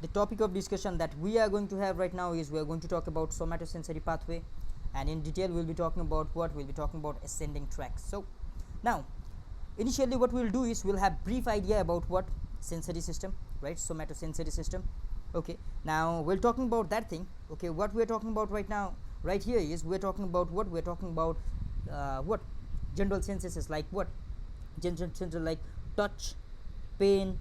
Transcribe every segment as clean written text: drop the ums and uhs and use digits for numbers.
the topic of discussion that we are going to have right now is we are going to talk about somatosensory pathway, and in detail we will be talking about what we'll be talking about ascending tracts. So now initially what we will do is we will have brief idea about what sensory system, right? Somatosensory system. Okay, now we're talking about that thing. Okay, what we're talking about right now right here is we're talking about what we're talking about what general senses like what general like touch, pain,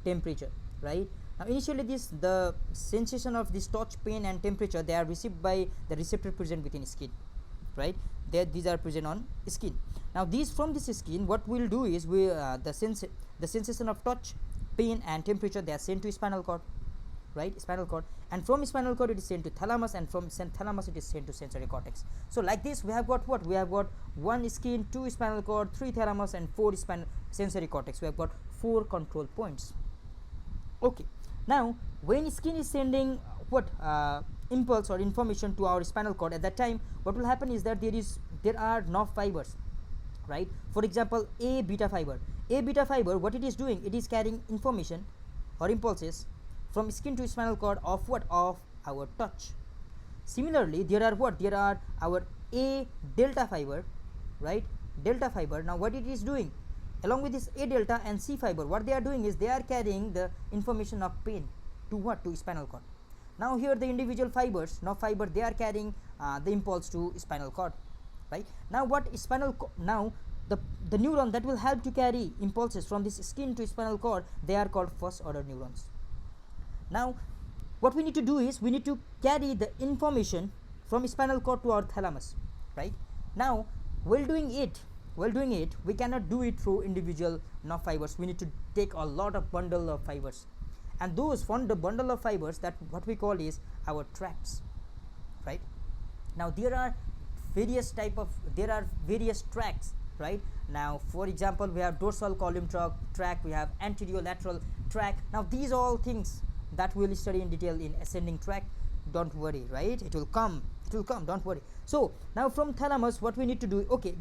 temperature, right? Now initially the sensation of this touch, pain and temperature, they are received by the receptor present within skin, right? These are present on skin. Now these from this skin, what we'll do is we the sensation of touch, pain and temperature, they are sent to spinal cord, right? Spinal cord, and from spinal cord it is sent to thalamus, and from thalamus it is sent to sensory cortex. So like this we have got what we have got: 1 skin, 2 spinal cord, 3 thalamus and 4 sensory cortex. We have got 4 control points. Okay, now when skin is sending what impulse or information to our spinal cord, at that time what will happen is that there are nerve fibers, right? For example, a beta fiber, what it is doing, it is carrying information or impulses from skin to spinal cord of what, of our touch. Similarly, there are our a delta fiber, right? Delta fiber, now what it is doing, along with this a delta and c fiber, what they are doing is they are carrying the information of pain to what, to spinal cord. Now here the individual fibers, nerve fiber, they are carrying the impulse to spinal cord, right? Now what now the neuron that will help to carry impulses from this skin to spinal cord, they are called first order neurons. Now what we need to do is we need to carry the information from spinal cord to our thalamus, right? Now while doing it we cannot do it through individual nerve fibers. We need to take a lot of bundle of fibers, and those from the bundle of fibers, that what we call is our tracts, right? Now there are various tracts, right? Now for example, we have dorsal column tract, we have anterior lateral tract. Now these all things that we will study in detail in ascending tract. Don't worry, right? It will come, don't worry. So now from thalamus what we need to do, okay,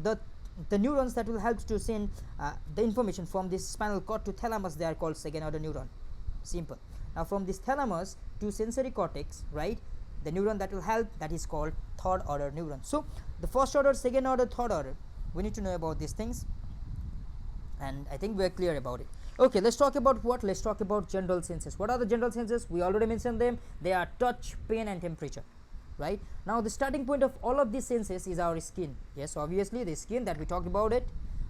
the neurons that will help to send the information from this spinal cord to thalamus, they are called second order neuron. Simple. Now from this thalamus to sensory cortex, right, the neuron that will help, that is called third order neuron. So the first order, second order, third order, we need to know about these things, and I think we are clear about it. Okay, let's talk about what? Let's talk about general senses. What are the general senses? We already mentioned them. They are touch, pain and temperature, right? Now the starting point of all of these senses is our skin. Yes, obviously the skin that we talked about it.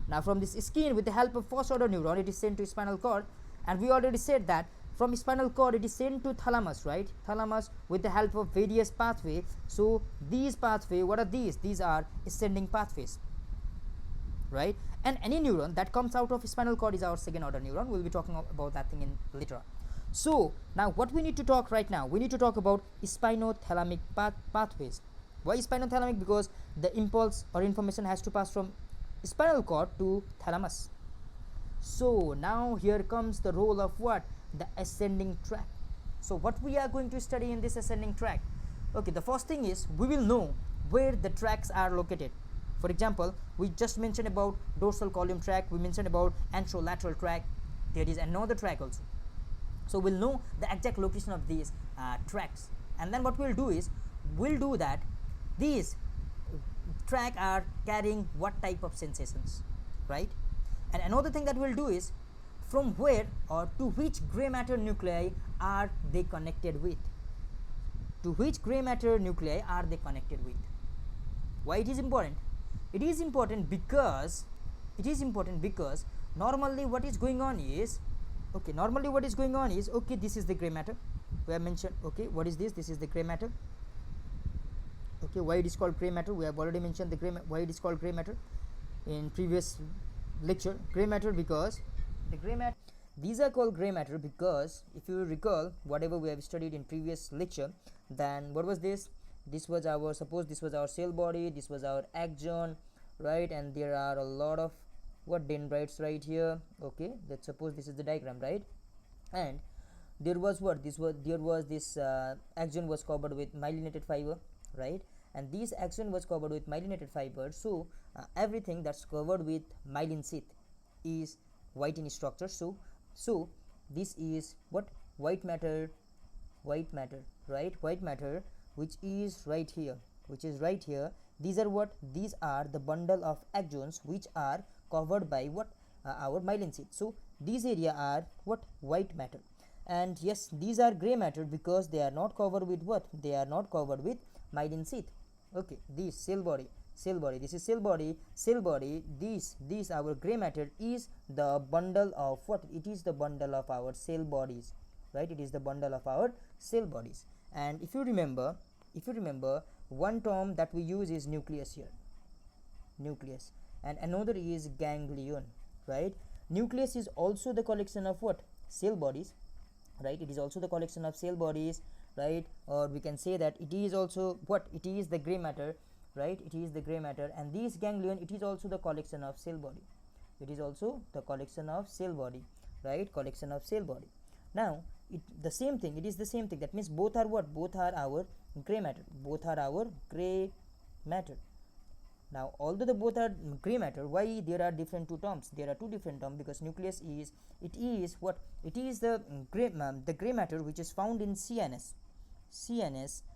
Now from this skin, with the help of first order neuron, it is sent to spinal cord, and we already said that from spinal cord it is sent to thalamus, right? Thalamus with the help of various pathway. So these pathway, what are these? These are ascending pathways, right? And any neuron that comes out of spinal cord is our second order neuron. We'll be talking about that thing in later on. So now what we need to talk right now, we need to talk about spinothalamic pathways. Why spinothalamic? Because the impulse or information has to pass from spinal cord to thalamus. So now here comes the role of what? The ascending tract. So what we are going to study in this ascending tract? Okay, the first thing is we will know where the tracts are located. For example, we just mentioned about dorsal column tract, we mentioned about anterolateral tract, there is another tract also. So we'll know the exact location of these tracts, and then what we'll do is we'll do that these tracts are carrying what type of sensations, right? And another thing that we'll do is from where or to which gray matter nuclei are they connected with? To which gray matter nuclei are they connected with? Why it is important? It is important because normally what is going on is, okay, okay, this is the gray matter we have mentioned. Okay, what is this? This is the gray matter. Okay, why it is called gray matter? We have already mentioned the why it is called gray matter in previous lecture. Gray matter because these are called gray matter because if you recall whatever we have studied in previous lecture, then what was this? This was our, suppose this was our cell body, this was our axon, right? And there are a lot of what, dendrites right here. Okay, let's suppose this is the diagram, right? And there was what, this axon was covered with myelinated fiber, right? And this axon was covered with myelinated fiber. So everything that's covered with myelin sheath is white in structure. So this is what, white matter white matter, right? White matter, which is right here, these are what? These are the bundle of axons which are covered by what? Our myelin sheath. So these area are what? White matter. And yes, these are gray matter because they are not covered with what? They are not covered with myelin sheath. Okay, this cell body, this is cell body, this our gray matter is the bundle of what? It is the bundle of our cell bodies, right? It is the bundle of our cell bodies. And if you remember, one term that we use is nucleus here, nucleus, and another is ganglion, right? Nucleus is also the collection of what? Cell bodies, right? It is also the collection of cell bodies, right? Or we can say that it is also what? It is the gray matter, right? It is the gray matter. And this ganglion, it is also the collection of cell body, it is also the collection of cell body, right? Collection of cell body. Now it the same thing, it is the same thing. That means both are what? Both are our gray matter, both are our gray matter. Now although the both are gray matter, why there are different two terms? There are two different terms because nucleus is, it is what? It is the gray matter which is found in CNS,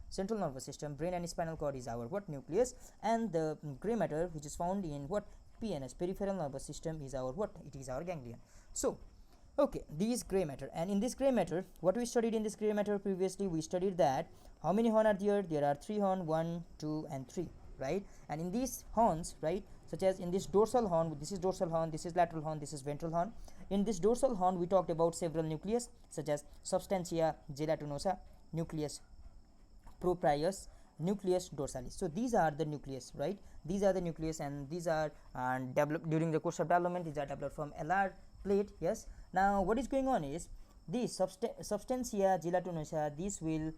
central nervous system, brain and spinal cord is our what? Nucleus. And the gray matter which is found in what? PNS, peripheral nervous system, is our what? It is our ganglion. So okay, this gray matter. And in this gray matter, what we studied in this gray matter previously, we studied that how many horns are there? There are 3 horns, 1, 2 and 3, right? And in these horns, right, such as in this dorsal horn, this is dorsal horn, this is lateral horn, this is ventral horn. In this dorsal horn, we talked about several nucleus such as Substantia Gelatinosa, Nucleus Proprius, Nucleus Dorsalis. So these are the nucleus, right? These are the nucleus, and these are developed during the course of development. These are developed from LR plate. Yes. Now what is going on is this Substantia Gelatinosa, this will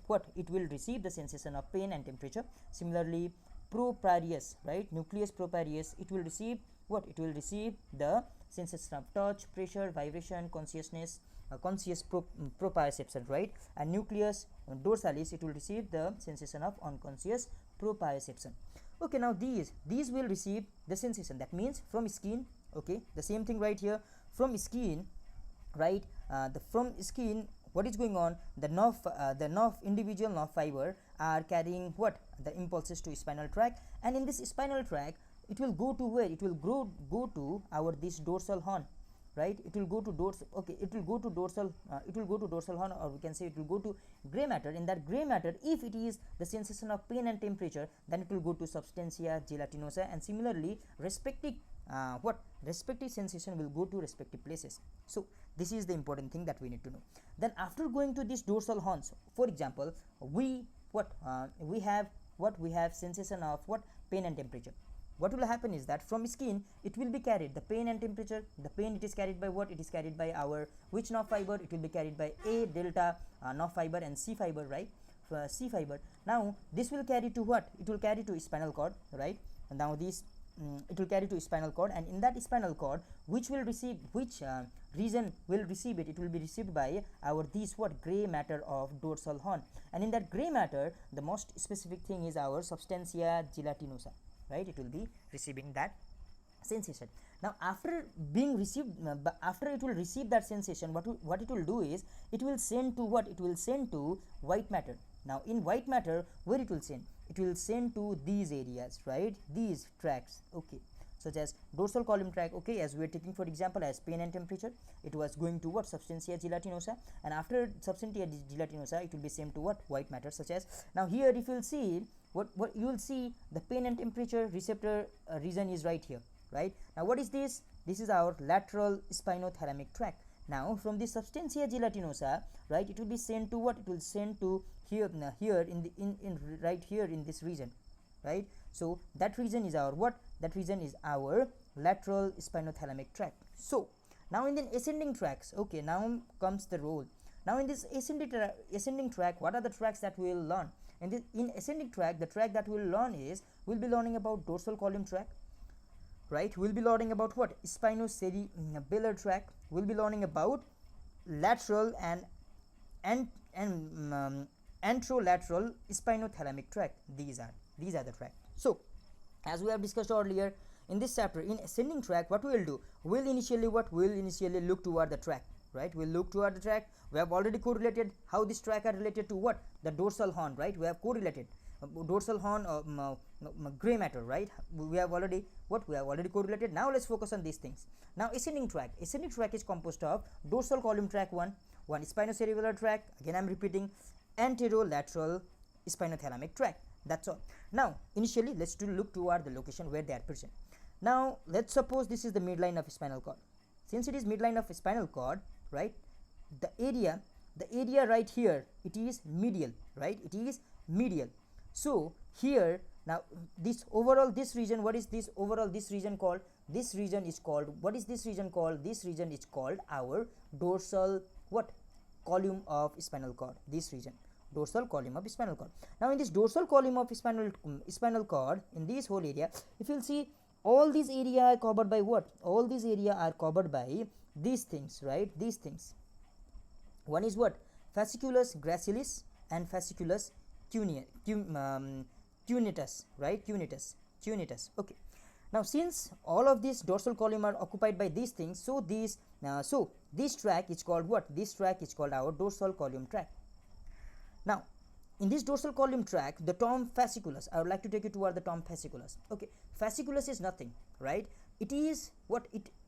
what? It will receive the sensation of pain and temperature. Similarly Proprius, right, Nucleus Proprius, it will receive what? It will receive the sensation of touch, pressure, vibration, consciousness, conscious proprioception, right? And Nucleus Dorsalis, it will receive the sensation of unconscious proprioception. Okay, now these will receive the sensation, that means from skin. Okay, the same thing right here, from skin, right? From skin, what is going on? The individual nerve fiber are carrying what? The impulses to spinal tract, and in this spinal tract, it will go to where? It will go to our this dorsal horn, right? It will go to dorsal. Okay, it will go to dorsal. It will go to dorsal horn, or we can say it will go to gray matter. In that gray matter, if it is the sensation of pain and temperature, then it will go to Substantia Gelatinosa, and similarly respective respective sensation will go to respective places. So this is the important thing that we need to know. Then after going to these dorsal horns, for example, we have sensation of what? Pain and temperature. What will happen is that from skin, it will be carried, the pain and temperature. The pain, it is carried by what? It is carried by our which nerve fiber? It will be carried by A delta nerve fiber and C fiber, right? C fiber. Now this will carry to what? It will carry to spinal cord, right? And now this it will carry to spinal cord, and in that spinal cord, which will receive, which region will receive it? It will be received by our this what? Gray matter of dorsal horn. And in that gray matter, the most specific thing is our Substantia Gelatinosa, right? It will be receiving that sensation. Now after being received, after it will receive that sensation, what it will do is it will send to what? It will send to white matter. Now in white matter, where it will send? It will send to these areas, right? These tracts, okay, such as dorsal column tract. Okay, as we are taking for example as pain and temperature, it was going to what? Substantia Gelatinosa, and after Substantia Gelatinosa, it will be sent to what? White matter. Such as now here, if you will see what you will see, the pain and temperature receptor region is right here, right? Now what is this? This is our lateral spinothalamic tract. Now from the Substantia Gelatinosa, right, it will be sent to what? It will send to here in the right here in this region, right? So that region is our what? That region is our lateral spinothalamic tract. So now in the ascending tracts, okay, now comes the role. Now in this ascending tract, what are the tracts that we will learn? And in ascending tract, the tract that we will learn is, we'll be learning about dorsal column tract, right? We'll be learning about what? Spinocerebellar Tract. We'll be learning about lateral and anterolateral spinothalamic tract. These are the tract. So as we have discussed earlier in this chapter, in ascending tract, what we will do? We'll initially look toward the tract, right? We'll look toward the tract. We have already correlated how this tract are related to what? The dorsal horn, right? We have correlated dorsal horn gray matter, right? We have already what? We have already correlated. Now let's focus on these things. Now ascending tract. Ascending tract is composed of dorsal column tract 1, spinocerebellar tract, again I'm repeating, anterolateral spinothalamic tract. That's all. Now initially let's look toward the location where they are present. Now let's suppose this is the midline of spinal cord. Since it is midline of spinal cord, right, the area right here, it is medial, right? It is medial. So here now this overall this region, what is this overall this region called? This region is called, what is this region called? This region is called our dorsal what? Column of spinal cord. This region, dorsal column of spinal cord. Now in this dorsal column of spinal cord, in this whole area, if you'll see, all these area are covered by what? All these area are covered by these things, right? These things. One is what? Fasciculus gracilis and fasciculus cuneatus, right? Cuneatus. Okay. Now since all of these dorsal column are occupied by these things, so this tract is called what? This tract is called our dorsal column tract. Now in this dorsal column tract, the term fasciculus, I would like to take you toward the term fasciculus. Okay, fasciculus is nothing, right? It is what?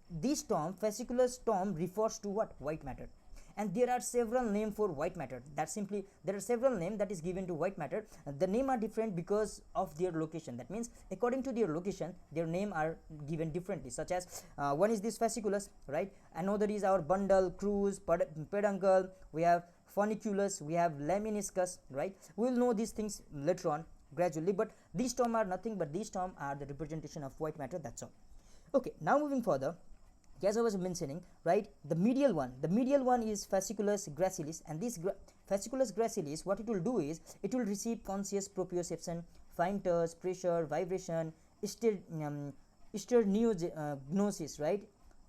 This term, fasciculus term, refers to what? White matter. And there are several names for white matter. That simply, there are several names that is given to white matter. The name are different because of their location. That means according to their location, their name are given differently. Such as one is this fasciculus, right? Another is our bundle, cruise, peduncle. We have funiculus, we have lemniscus, right? We will know these things later on gradually, but these terms are nothing but these terms are the representation of white matter. That's all. Okay, now moving further, as I was mentioning, right, the medial one is fasciculus gracilis, and this fasciculus gracilis, what it will do is it will receive conscious proprioception, fine touch, pressure, vibration, stereognosis, right?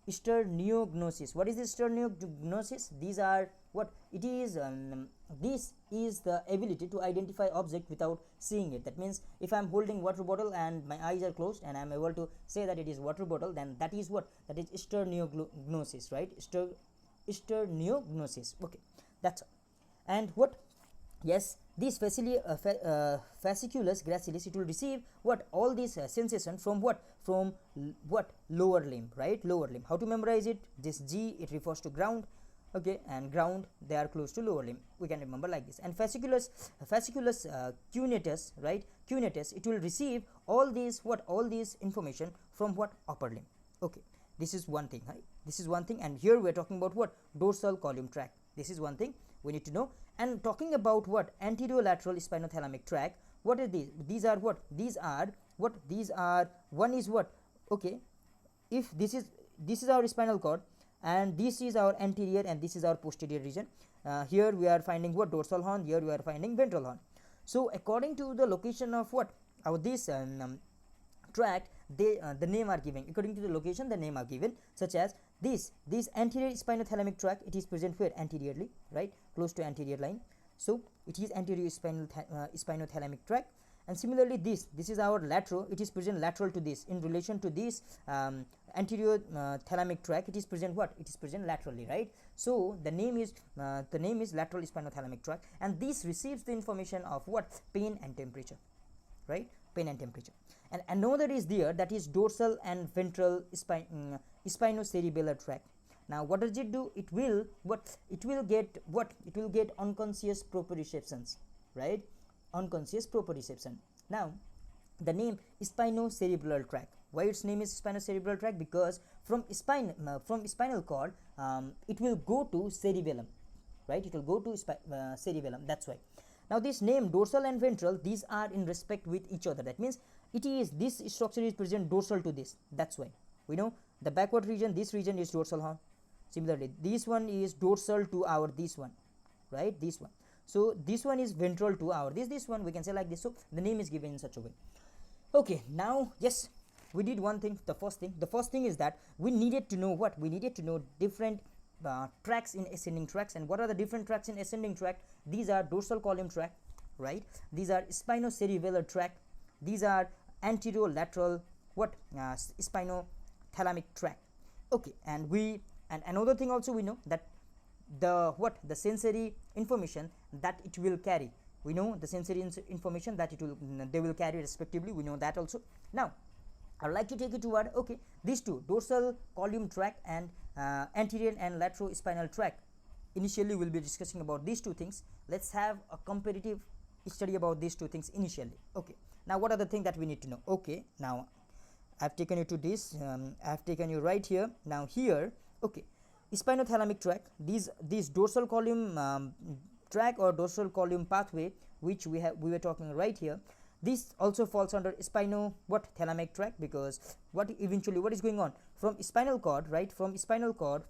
Stereognosis. What is this stereognosis? These are what it is. This is the ability to identify object without seeing it. That means if I am holding water bottle and my eyes are closed and I am able to say that it is water bottle, then that is what? That is stereognosis, right? Stereognosis. Okay, that's all. And what? Yes, this fasciculus gracilis, it will receive what? All these sensation from what? From what? Lower limb, right? Lower limb. How to memorize it? This G, it refers to ground, okay, and ground, they are close to lower limb. We can remember like this. And fasciculus cuneatus, right? Cuneatus, it will receive all these what? All these information from what? Upper limb. Okay, this is one thing, right? This is one thing. And here we are talking about what? Dorsal column tract. This is one thing we need to know. And talking about what? Anterolateral spinothalamic tract. What are these? These are what? These are what? These are, one is what? Okay, if this is our spinal cord, and this is our anterior and this is our posterior region. Here we are finding what? Dorsal horn. Here we are finding ventral horn. So according to the location of what? Our this tract, the name are given according to the location. The name are given, such as this anterior spinothalamic tract, it is present where? Anteriorly, right? Close to anterior line. So it is anterior spinothalamic tract. And similarly this is our lateral, it is present lateral to this. In relation to this anterior thalamic tract, it is present what? It is present laterally, right? So the name is lateral spinothalamic tract, and this receives the information of what? Pain and temperature, right? Pain and temperature. And another is there, that is dorsal and ventral spinocerebellar tract. Now what does it do? It will get unconscious proprioceptions, right? Unconscious proprioception. Now the name Spinocerebral Tract. Why its name is Spinocerebral Tract? Because from spinal cord, it will go to cerebellum, right? It will go to cerebellum. That's why. Now this name dorsal and ventral, these are in respect with each other. That means it is, this structure is present dorsal to this. That's why we know the backward region, this region is dorsal horn. Similarly this one is dorsal to our this one, right? This one. So this one is ventral to our this one, we can say like this. So the name is given in such a way. Okay, now yes, we did one thing. The first thing is that we needed to know what? We needed to know different tracts in ascending tracts. And what are the different tracts in ascending tract? These are dorsal column tract, right? These are spinocerebellar tract. These are anterolateral what? Spinothalamic tract. Okay, and another thing also we know that the sensory information that it will carry. We know the sensory information that they will carry respectively, we know that also. Now I would like to take you toward, okay, these two, dorsal column tract and anterior and lateral spinal tract. Initially we will be discussing about these two things. Let's have a comparative study about these two things initially. Okay, now what are the things that we need to know? Okay, now I have taken you to this, I have taken you right here. Now here, okay, spinothalamic tract, these dorsal column tract or dorsal column pathway which we were talking right here, this also falls under thalamic tract, because what is going on from spinal cord, right? From spinal cord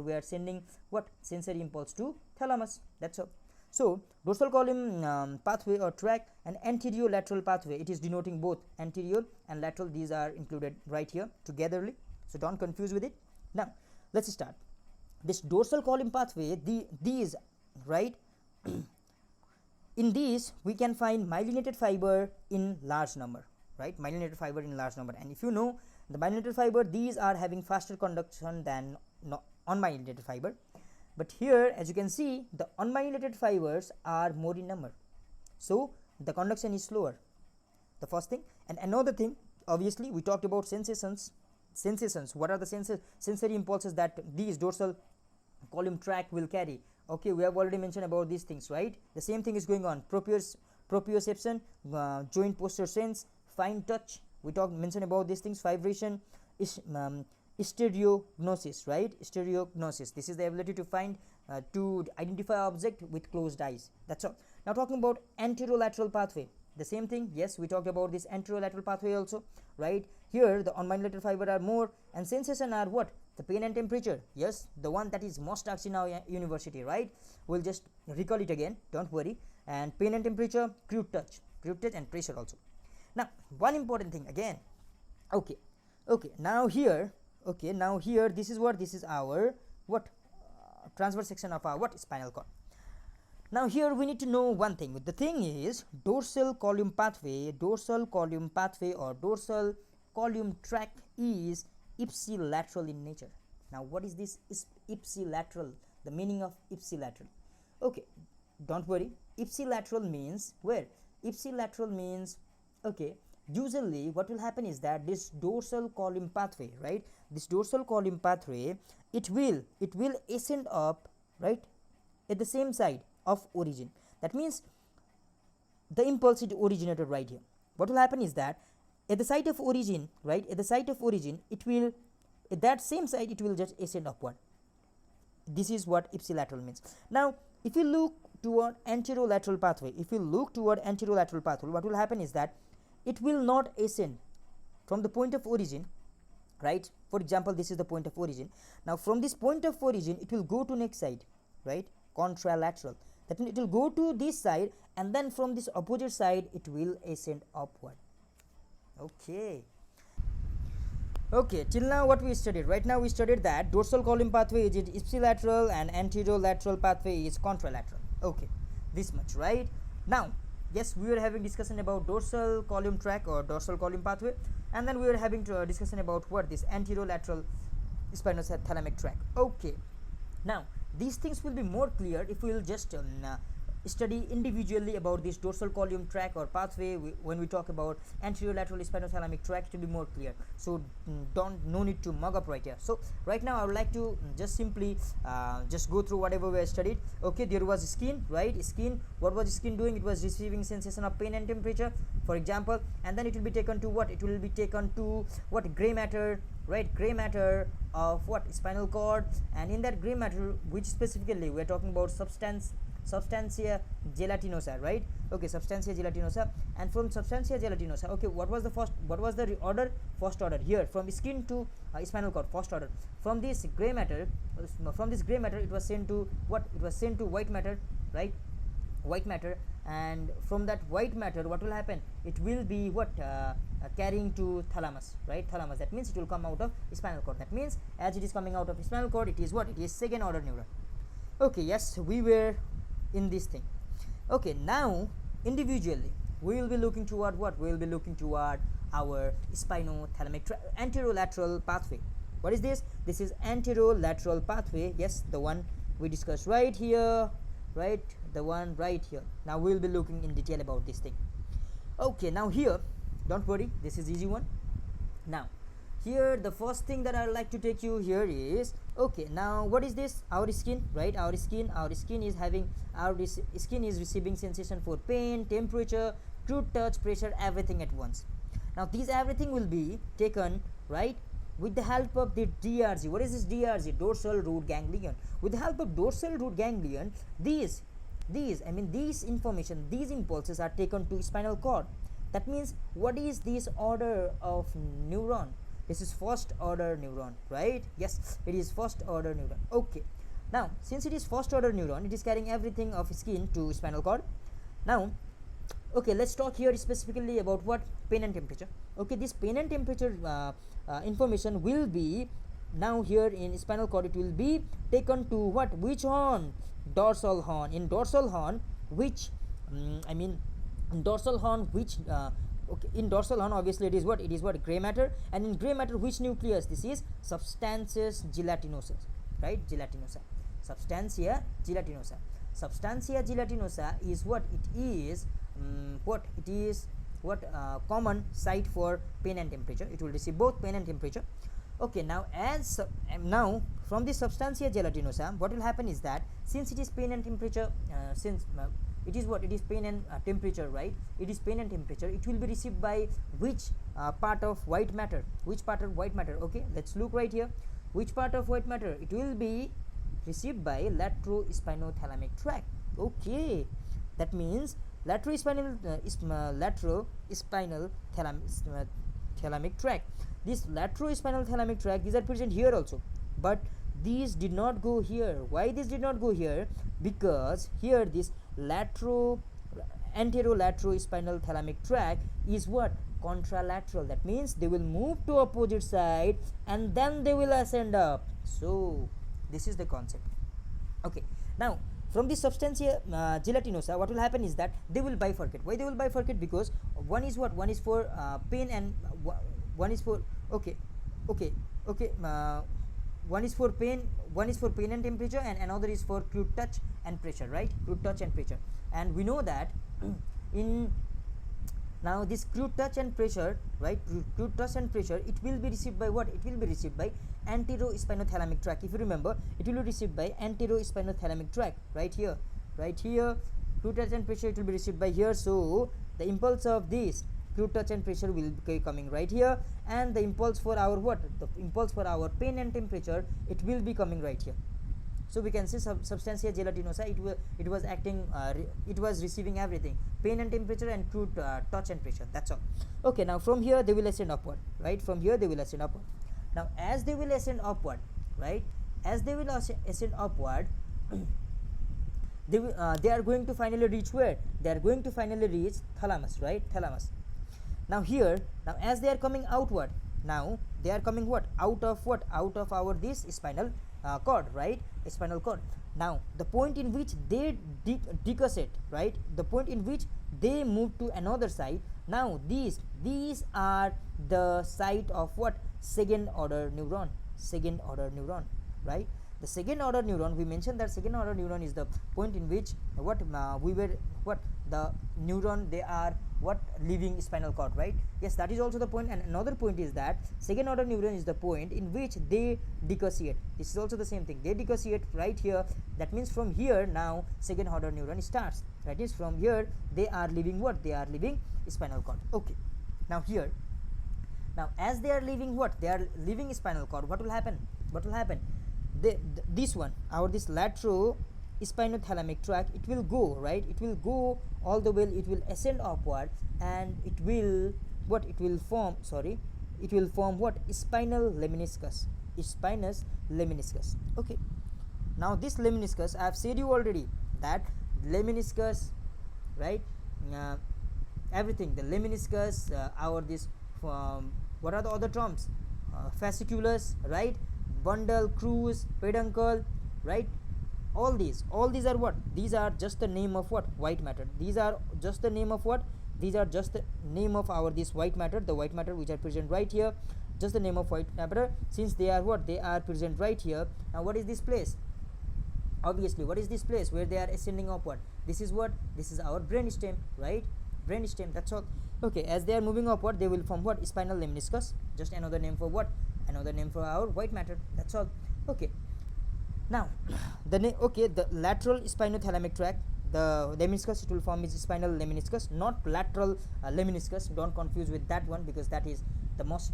we are sending what sensory impulse to thalamus. That's all. So dorsal column pathway or tract and anterior lateral pathway, it is denoting both anterior and lateral. These are included right here togetherly, so don't confuse with it. Now let's start. This dorsal column pathway, these right in these we can find myelinated fiber in large number, right? Myelinated fiber in large number, and if you know the myelinated fiber, these are having faster conduction than unmyelinated fiber. But here as you can see, the unmyelinated fibers are more in number, so the conduction is slower, the first thing. And another thing, obviously we talked about sensations. What are the sensory impulses that these dorsal column tract will carry? Okay, we have already mentioned about these things, right? The same thing is going on. Proprioception, joint posture sense, fine touch, we mentioned about these things. Vibration, stereognosis, right? Stereognosis, this is the ability to find to identify object with closed eyes. That's all. Now talking about anterolateral pathway, the same thing. Yes, we talked about this anterolateral pathway also, right? Here the unmyelinated fiber are more, and sensation are what? The pain and temperature. Yes, the one that is most asked in our university, right? We'll just recall it again, don't worry. And pain and temperature, crude touch and pressure also. Now one important thing again, okay, now here this is our transverse section of our spinal cord. Now here we need to know one thing. The thing is, dorsal column pathway or dorsal column tract is ipsilateral in nature. Now what is this ipsilateral? The meaning of ipsilateral. Okay, don't worry. Ipsilateral means where? Ipsilateral means, okay, usually what will happen is that this dorsal column pathway, right? This dorsal column pathway, it will ascend up, right, at the same side of origin. That means the impulse it originated right here. What will happen is that at the site of origin, right, at the site of origin, it will, at that same side, it will just ascend upward. This is what ipsilateral means. Now if you look toward anterolateral pathway, what will happen is that it will not ascend from the point of origin, right? For example, this is the point of origin. Now from this point of origin, it will go to next side, right? Contralateral. That means it will go to this side, and then from this opposite side it will ascend upward. Okay, till now what we studied? Right now we studied that dorsal column pathway is ipsilateral and anterolateral pathway is contralateral. Okay, this much, right? Now yes, we were having discussion about dorsal column tract or dorsal column pathway, and then we were having discussion about what this anterolateral spinothalamic tract. Okay, now these things will be more clear if we will just study individually about this dorsal column tract or pathway. When we talk about anterolateral spinothalamic tract, it will be more clear, so no need to mug up right here. So right now I would like to just simply just go through whatever we have studied. Okay, there was skin, right? Skin, what was skin doing? It was receiving sensation of pain and temperature, for example, and then it will be taken to what? It will be taken to what? Gray matter, right? Gray matter of what? Spinal cord. And in that gray matter, which specifically we are talking about Substantia Gelatinosa, right? Okay, Substantia Gelatinosa. And from Substantia Gelatinosa, okay, what was the order? First order. Here from skin to spinal cord, first order. From this gray matter, it was sent to what? It was sent to white matter, right? White matter. And from that white matter, what will happen? It will be what? Carrying to thalamus, right? Thalamus. That means it will come out of spinal cord. That means as it is coming out of spinal cord, it is what? It is second order neuron. Okay, yes, we were in this thing. Okay, now individually we will be looking toward what? We will be looking toward our spinothalamic anterolateral pathway. What is this? This is anterolateral pathway. Yes, the one we discussed right here, right, the one right here. Now we will be looking in detail about this thing. Okay, now here, don't worry, this is easy one. Now here the first thing that I would like to take you here is, okay, now what is this? Our skin, right? Our skin is having, skin is receiving sensation for pain, temperature, crude touch, pressure, everything at once. Now these everything will be taken, right, with the help of the DRG. What is this DRG? Dorsal root ganglion. With the help of dorsal root ganglion, these information, these impulses are taken to spinal cord. That means, what is this order of neuron? This is first order neuron, right? Yes, it is first order neuron. Okay, now since it is first order neuron, it is carrying everything of skin to spinal cord. Now, okay, let's talk here specifically about what? Pain and temperature. Okay, this pain and temperature information will be, now here in spinal cord, it will be taken to what? Which horn? Dorsal horn. In dorsal horn, which in dorsal horn, which okay, in dorsal horn, obviously it is what? It is what? Gray matter. And in gray matter, which nucleus? This is Substantia Gelatinous, right? Gelatinosa. Substantia Gelatinosa. Substantia Gelatinosa is what? It is what? It is what? Common site for pain and temperature. It will receive both pain and temperature. Okay, now now from the Substantia Gelatinosa, what will happen is that since it is pain and temperature, it is what? It is pain and temperature, right? It is pain and temperature. It will be received by which part of white matter? Which part of white matter? Okay, let's look right here. Which part of white matter? It will be received by lateral Spinothalamic tract. Okay, that means lateral spinal thalamic tract. This lateral spinal thalamic tract, these are present here also, but these did not go here. Why this did not go here? Because here this anterolateral spinal thalamic tract is what? Contralateral. That means they will move to opposite side and then they will ascend up. So this is the concept. Okay, now from the Substantia Gelatinosa, what will happen is that they will bifurcate. Why they will bifurcate? Because one is what? One is for pain and one is for one is for pain, and temperature, and another is for crude touch and pressure, right? Crude touch and pressure. And we know that in now this crude touch and pressure, right? Crude touch and pressure, it will be received by what? It will be received by anterior spinothalamic tract. If you remember, it will be received by anterior spinothalamic tract, right here. Crude touch and pressure, it will be received by here. So the impulse of this crude touch and pressure will be coming right here, and the impulse for our what? The impulse for our pain and temperature, it will be coming right here. So we can see Substantia Gelatinosa, it was acting, it was receiving everything, pain and temperature and crude touch and pressure. That's all. Okay, now from here they will ascend upward, right? From here they will ascend upward. Now as they will ascend upward, right? As they will ascend upward, they are going to finally reach where? They are going to finally reach thalamus, right? Thalamus. Now here, now as they are coming outward, now they are coming what? Out of what? Out of our this spinal cord, right? Spinal cord. Now the point in which they decussate, right? The point in which they move to another side. Now these are the site of what? Second order neuron. Second order neuron, right? The second order neuron, we mentioned that second order neuron is the point in which what the neuron, they are what? Leaving spinal cord, right? Yes, that is also the point. And another point is that second order neuron is the point in which they decussate. This is also the same thing. They decussate right here. That means from here now second order neuron starts. That is from here they are leaving what? They are leaving spinal cord. Okay. Now here, now as they are leaving what? They are leaving spinal cord. What will happen? What will happen? This one, our this lateral spinothalamic tract, it will go, right? It will go all the way, it will ascend upward, and it will what? It will form, sorry, it will form what? Spinal lemniscus. Spinous lemniscus. Okay, now this lemniscus, I have said you already that lemniscus, right? Everything, the lemniscus, our this what are the other terms? Fasciculus, right? Bundle, cruise, peduncle, right? All these are what? These are just the name of what? White matter. These are just the name of what? These are just the name of our this white matter, the white matter which are present right here. just the name of white matter, since they are what, they are present right here. Now what is this place? Obviously, what is this place where they are ascending upward? This is what, this is our brain stem, right? Brain stem, that's all. Okay, as they are moving upward, they will form what, spinal lemniscus, just another name for what, another name for our white matter, that's all. Okay, now the lateral spinothalamic tract, the lemniscus it will form is spinal lemniscus, not lateral lemniscus. Don't confuse with that one, because that is the most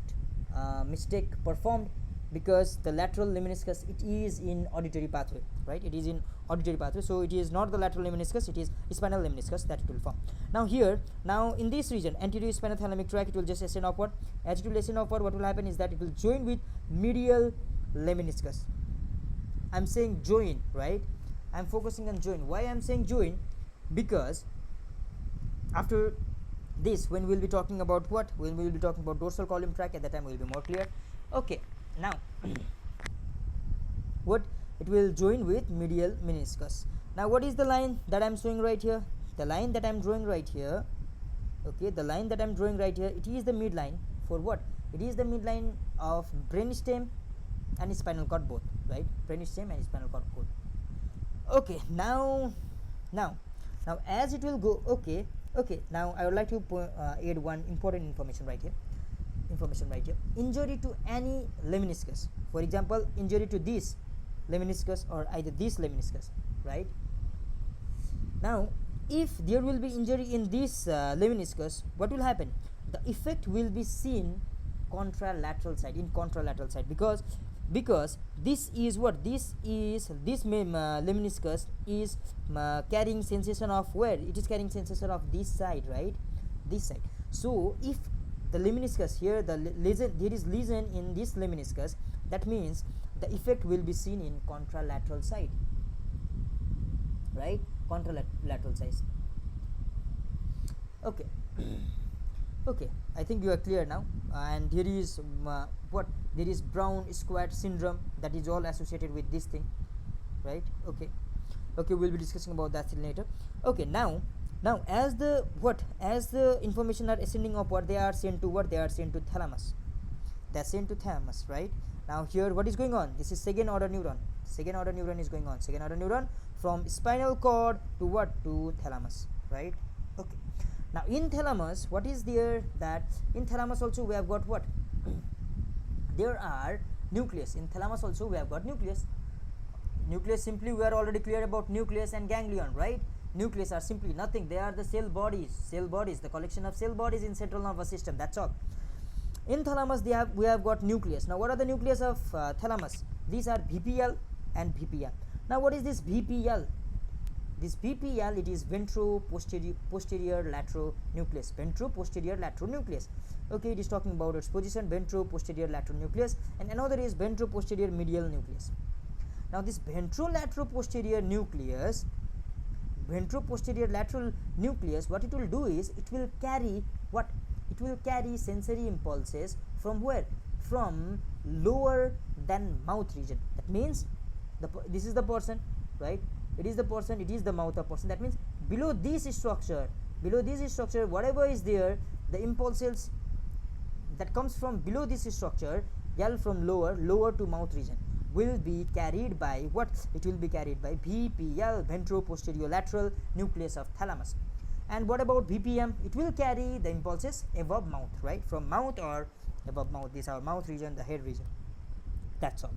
mistake performed, because the lateral lemniscus, it is in auditory pathway, right? It is in auditory pathway, so it is not the lateral lemniscus, it is spinal lemniscus that it will form. Now here, now in this region, anterior spinothalamic tract, it will just ascend upward. As it will ascend upward, what will happen is that it will join with medial lemniscus. I'm saying join, right? I'm focusing on join. Why I'm saying join? Because after this, when we'll be talking about what, when we will be talking about dorsal column tract, at that time we will be more clear. Okay, now what, it will join with medial meniscus. Now what is the line that I'm showing right here? The line that I'm drawing right here, okay, the line that I'm drawing right here, it is the midline for what? It is the midline of brainstem and spinal cord both, right? Brainstem and spinal cord both. Okay, now as it will go, okay, now I would like to add one important information right here. Injury to any lemniscus, for example, injury to this lemniscus or either this lemniscus, right? Now if there will be injury in this lemniscus, what will happen? The effect will be seen contralateral side, in contralateral side, because this is what, this lemniscus is carrying sensation of where? It is carrying sensation of this side, right? This side. So if the lemniscus here, the lesion, there is lesion in this lemniscus, that means the effect will be seen in contralateral side, right? Contralateral side. Okay. Okay, I think you are clear now. And here is what, there is brown square syndrome, that is all associated with this thing, right? Okay, we'll be discussing about that later. Okay, now as the information are ascending upward, they are sent to what? They are sent to thalamus. They are sent to thalamus, right? Now here what is going on? This is second order neuron. Second order neuron is going on. Second order neuron from spinal cord to what? To thalamus, right? Okay. Now in thalamus, what is there? That in thalamus also we have got what? There are nucleus. In thalamus also we have got nucleus. Nucleus, simply we are already clear about nucleus and ganglion, right? Nucleus are simply nothing. They are the cell bodies, the collection of cell bodies in central nervous system. That's all. In thalamus we have got nucleus. Now what are the nucleus of thalamus? These are VPL and VPL. Now what is this VPL? This VPL, it is ventro-posterior lateral nucleus. Ventro-posterior lateral nucleus. Okay, it is talking about its position, ventro-posterior lateral nucleus, and another is ventro-posterior medial nucleus. Now this ventro-posterior nucleus, ventro-posterior lateral nucleus, what it will do is it will carry what? It will carry sensory impulses from where? From lower than mouth region. That means this is the person, right? It is the person, it is the mouth of person. That means below this structure, whatever is there, the impulses that comes from below this structure, from lower to mouth region, will be carried by what? It will be carried by VPL, ventro-posterior lateral nucleus of thalamus. And what about VPM? It will carry the impulses above mouth, right? From mouth or above mouth. This is our mouth region, the head region. That's all.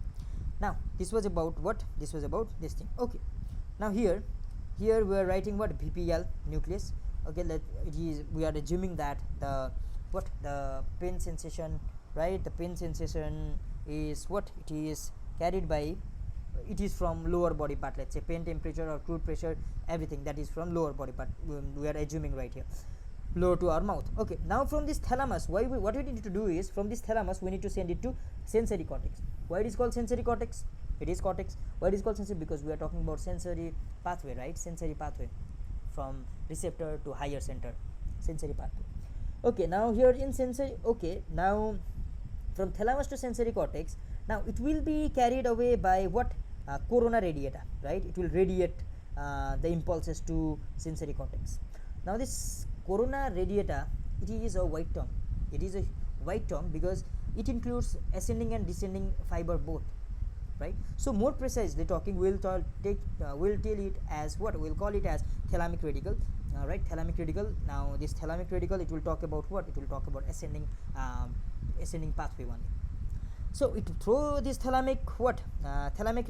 Now this was about what? This was about this thing. Okay. Now here we are writing what? VPL nucleus. Okay, we are assuming that the pain sensation, right? The pain sensation is what? It is carried by, it is from lower body part. Let's say pain temperature or crude pressure, everything that is from lower body part. We are assuming right here, lower to our mouth. Okay, now from this thalamus, what we need to do is, from this thalamus we need to send it to sensory cortex. Why it is called sensory cortex? It is cortex. Why it is called sensory? Because we are talking about sensory pathway, right? Sensory pathway from receptor to higher center, sensory pathway. Okay, now here in sensory, okay, now from thalamus to sensory cortex, now it will be carried away by what? Corona radiata, right? It will radiate the impulses to sensory cortex. Now this corona radiata, it is a white term. It is a wide term because it includes ascending and descending fiber both, right? So more precisely talking, we'll tell it as what we'll call it as thalamic radicle, right? Thalamic radicle. Now this thalamic radicle, it will talk about what? It will talk about ascending pathway only. So it through this thalamic thalamic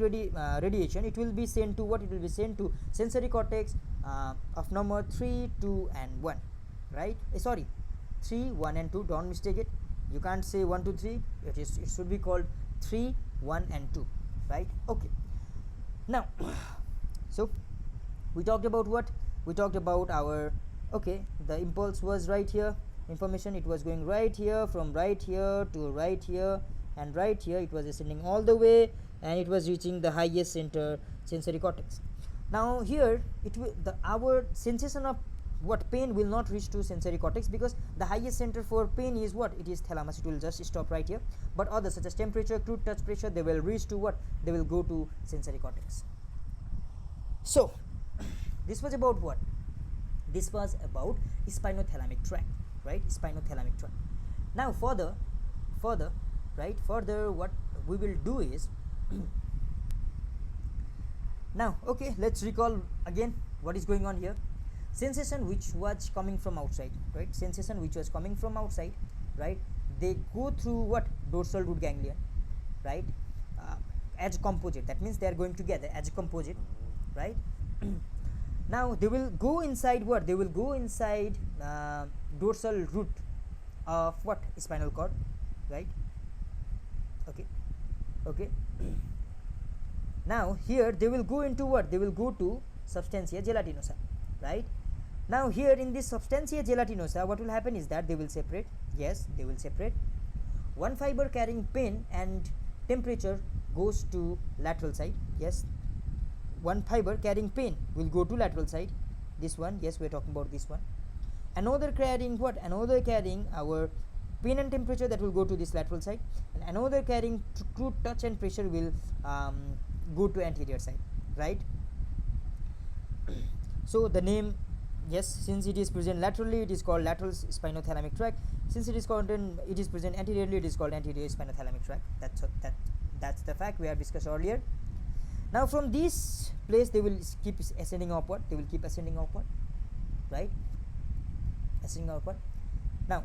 radiation, it will be sent to what? It will be sent to sensory cortex of number 3, 2 and 1, right? Sorry, 3, 1 and 2, don't mistake it. You can't say 1, 2, 3. It should be called 3, 1 and 2, right? Okay. Now so we talked about what? We talked about our, okay, the impulse was right here, information, it was going right here, from right here to right here, and right here it was ascending all the way, and it was reaching the highest center, sensory cortex. Now here it will, our sensation of what? Pain will not reach to sensory cortex because the highest center for pain is what? It is thalamus. It will just stop right here. But others such as temperature, crude touch pressure, they will reach to what? They will go to sensory cortex. So this was about what? This was about spinothalamic tract, right? Spinothalamic tract. Now further right, further what we will do is now, okay, let's recall again what is going on here. Sensation which was coming from outside, right? Sensation which was coming from outside, right? They go through what? Dorsal root ganglion, right? As composite, that means they are going together as a composite, right? Now they will go inside what? They will go inside dorsal root of what? Spinal cord, right? Okay. Now here they will go into what? They will go to substantia gelatinosa, right? Now here in this substantia gelatinosa, what will happen is that they will separate. Yes, they will separate. One fiber carrying pain and temperature goes to lateral side. Yes, one fiber carrying pain will go to lateral side. This one, yes, we are talking about this one. Another carrying what? Another carrying our pain and temperature, that will go to this lateral side, and another carrying crude touch and pressure will go to anterior side, right? So the name, yes, since it is present laterally, it is called lateral spinothalamic tract. Since it is present anteriorly, it is called anterior spinothalamic tract. That's the fact we have discussed earlier. Now from this place they will keep ascending upward. They will keep ascending upward, right? Ascending upward. Now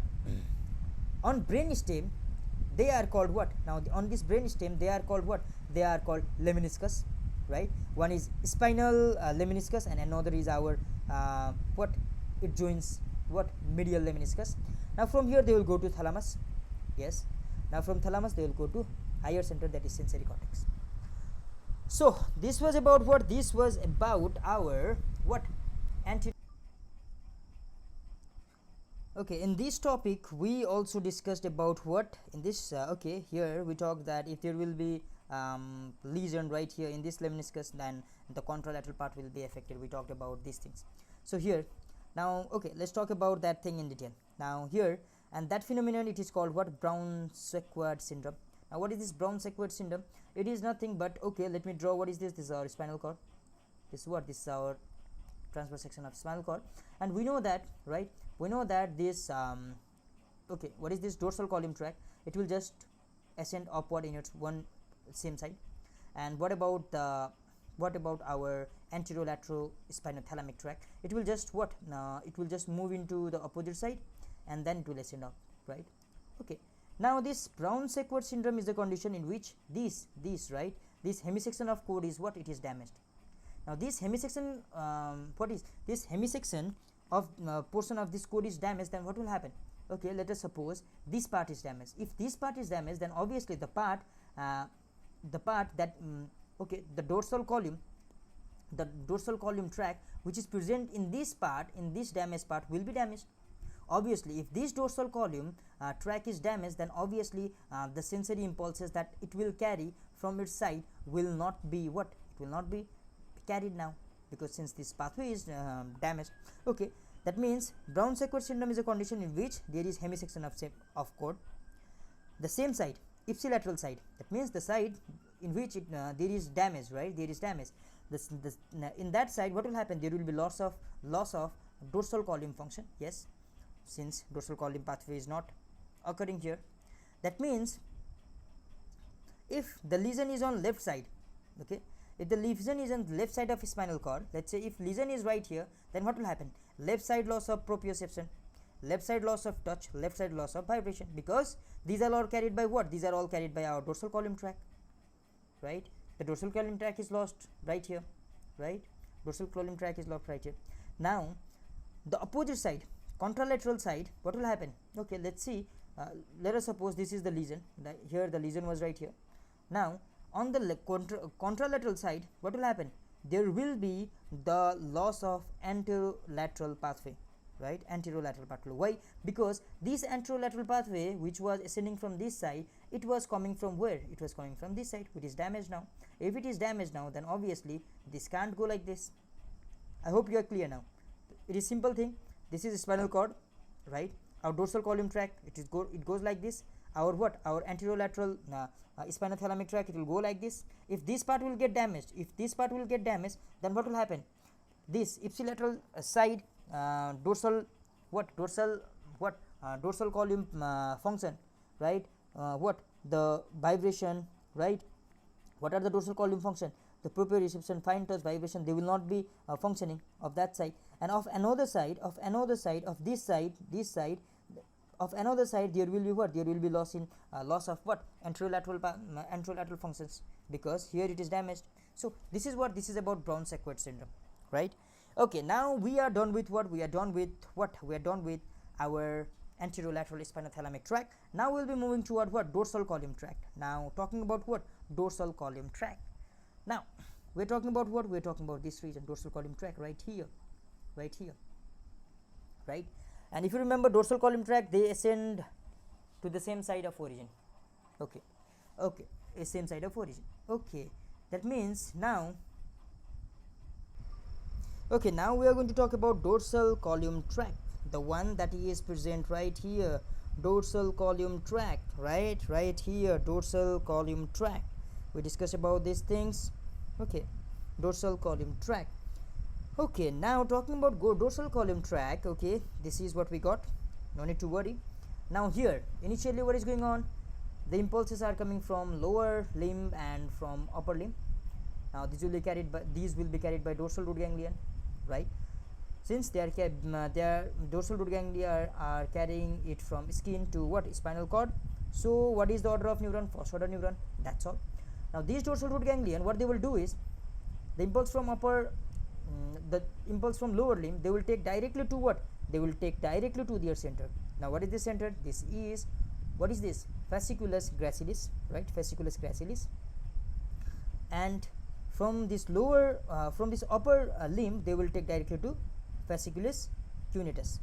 on brain stem they are called what? Now on this brain stem they are called what? They are called lemniscus, right? One is spinal lemniscus and another is our what? It joins what? Medial lemniscus. Now from here they will go to thalamus. Yes, now from thalamus they will go to higher center, that is sensory cortex. So this was about what? This was about our what? Okay, in this topic we also discussed about what? In this okay, here we talked that if there will be lesion right here in this lemniscus, then the contralateral part will be affected. We talked about these things. So here now, okay, let's talk about that thing in detail. Now here, and that phenomenon, it is called what? Brown-Séquard syndrome. Now what is this Brown-Séquard syndrome? It is nothing but, okay, let me draw. What is this? This is our spinal cord. This is what? This is our transverse section of spinal cord, and we know that, right? We know that this okay, what is this? Dorsal column tract. It will just ascend upward in its one same side. And what about our anterolateral spinothalamic tract? It will just what? It will just move into the opposite side and then it will ascend up, right? Okay. Now this Brown-Séquard syndrome is the condition in which this right, this hemisection of cord is what? It is damaged. Now this hemisection, what is this hemisection of portion of this cord is damaged, then what will happen? Okay, let us suppose this part is damaged. If this part is damaged, then obviously the part that okay, the dorsal column tract which is present in this part, in this damaged part, will be damaged. Obviously, if this dorsal column tract is damaged, then obviously the sensory impulses that it will carry from its side will not be what? It will not be carried now, because since this pathway is damaged. Okay, that means Brown-Séquard syndrome is a condition in which there is hemisection of cord. The same side, ipsilateral side, that means the side in which there is damage, right? There is damage. In that side, what will happen? There will be loss of dorsal column function. Yes, since dorsal column pathway is not occurring here. That means if the lesion is on left side, okay, if the lesion is on left side of spinal cord, let's say if lesion is right here, then what will happen? Left side loss of proprioception, left side loss of touch, left side loss of vibration, because these are all carried by what? These are all carried by our dorsal column tract, right? The dorsal column tract is lost right here, right? Dorsal column tract is lost right here. Now the opposite side, contralateral side, what will happen? Okay, let's see, let us suppose this is the lesion, here the lesion was right here. Now on the contralateral side, what will happen? There will be the loss of anterolateral pathway, right? Anterolateral pathway. Why? Because this anterolateral pathway, which was ascending from this side, it was coming from where? It was coming from this side, which is damaged now. If it is damaged now, then obviously this can't go like this. I hope you are clear now. It is simple thing. This is spinal cord, right? Our dorsal column tract, it goes like this. Our what? Our anterolateral spinothalamic tract, it will go like this. If this part will get damaged, then what will happen? This ipsilateral side dorsal column function, right? What? The vibration, right? What are the dorsal column function? The proprioception, fine touch, vibration, they will not be functioning of that side. And of another side, this side, of another side, there will be what? There will be loss of what? Anterolateral functions, because here it is damaged. So this is what? This is about Brown-Séquard syndrome, right? Okay, now we are done with what? We are done with our anterolateral spinothalamic tract. Now we'll be moving toward what? Dorsal column tract. Now talking about what? Dorsal column tract. Now we're talking about what? We're talking about this region, dorsal column tract, right here, right? And if you remember, dorsal column tract, they ascend to the same side of origin. Okay, same side of origin. Okay, that means now we are going to talk about dorsal column tract, the one that is present right here, dorsal column tract, right here, dorsal column tract. We discuss about these things. Okay, dorsal column tract. Okay, now talking about dorsal column tract, okay, this is what we got, no need to worry. Now here, initially what is going on? The impulses are coming from lower limb and from upper limb. Now these will be carried by dorsal root ganglion, right? Since their dorsal root ganglia are carrying it from skin to what? Spinal cord. So what is the order of neuron? First order neuron, that's all. Now these dorsal root ganglion, what they will do is, the impulse from lower limb, they will take directly to what? They will take directly to their center. Now what is this center? This is, what is this? Fasciculus gracilis, right? Fasciculus gracilis. And from this upper limb, they will take directly to fasciculus cuneatus.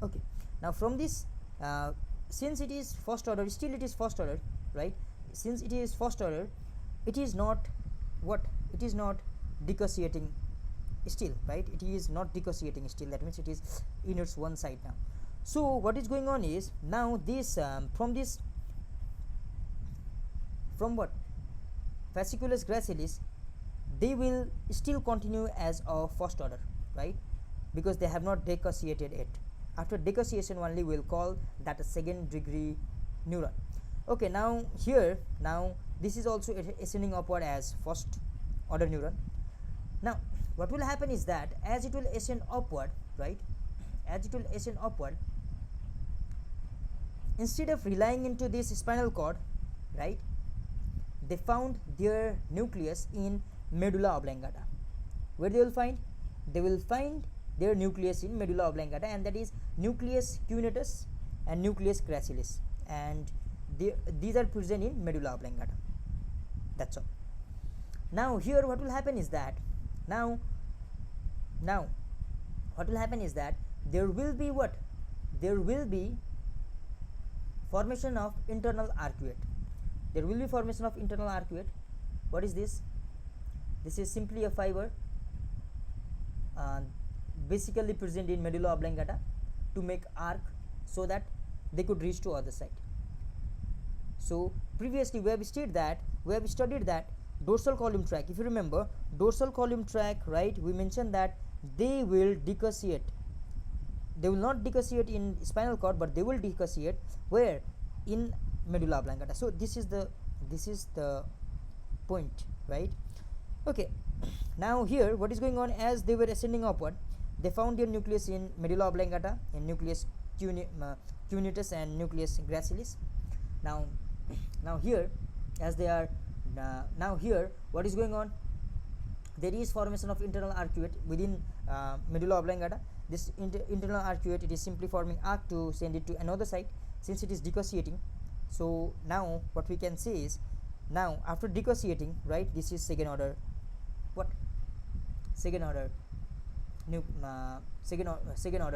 Okay, now from this, since it is first order, still it is first order, right? Since it is first order, it is not what? It is not dissociating still, right? It is not dissociating still, that means it is inerts one side now. So what is going on is, now this from what? Fasciculus gracilis, they will still continue as a first order, right? Because they have not dissociated it. After dissociation only we will call that a second degree neuron. Okay, now here, now this is also ascending upward as first order neuron. Now what will happen is that as it will ascend upward, right, instead of relying into this spinal cord, right, they found their nucleus in medulla oblongata. Where they will find? They will find their nucleus in medulla oblongata, and that is nucleus cuneatus and nucleus gracilis, and these are present in medulla oblongata. That's all. Now here what will happen is that now what will happen is that there will be what? There will be formation of internal arcuate. There will be formation of internal arcuate. What is this? This is simply a fiber basically present in medulla oblongata to make arc so that they could reach to other side. So previously we have studied that dorsal column tract, if you remember, dorsal column tract, right, we mentioned that they will dissociate they will not dissociate in spinal cord, but they will dissociate where? In medulla oblongata. So this is the point, right? Okay, now here what is going on? As they were ascending upward, they found their nucleus in medulla oblongata, in nucleus cuneatus and nucleus gracilis. Now here, as they are now here, what is going on? There is formation of internal arcuate within medulla oblongata. This internal arcuate, it is simply forming arc to send it to another side, since it is dissociating. So now what we can say is, now after dissociating, right, this is second order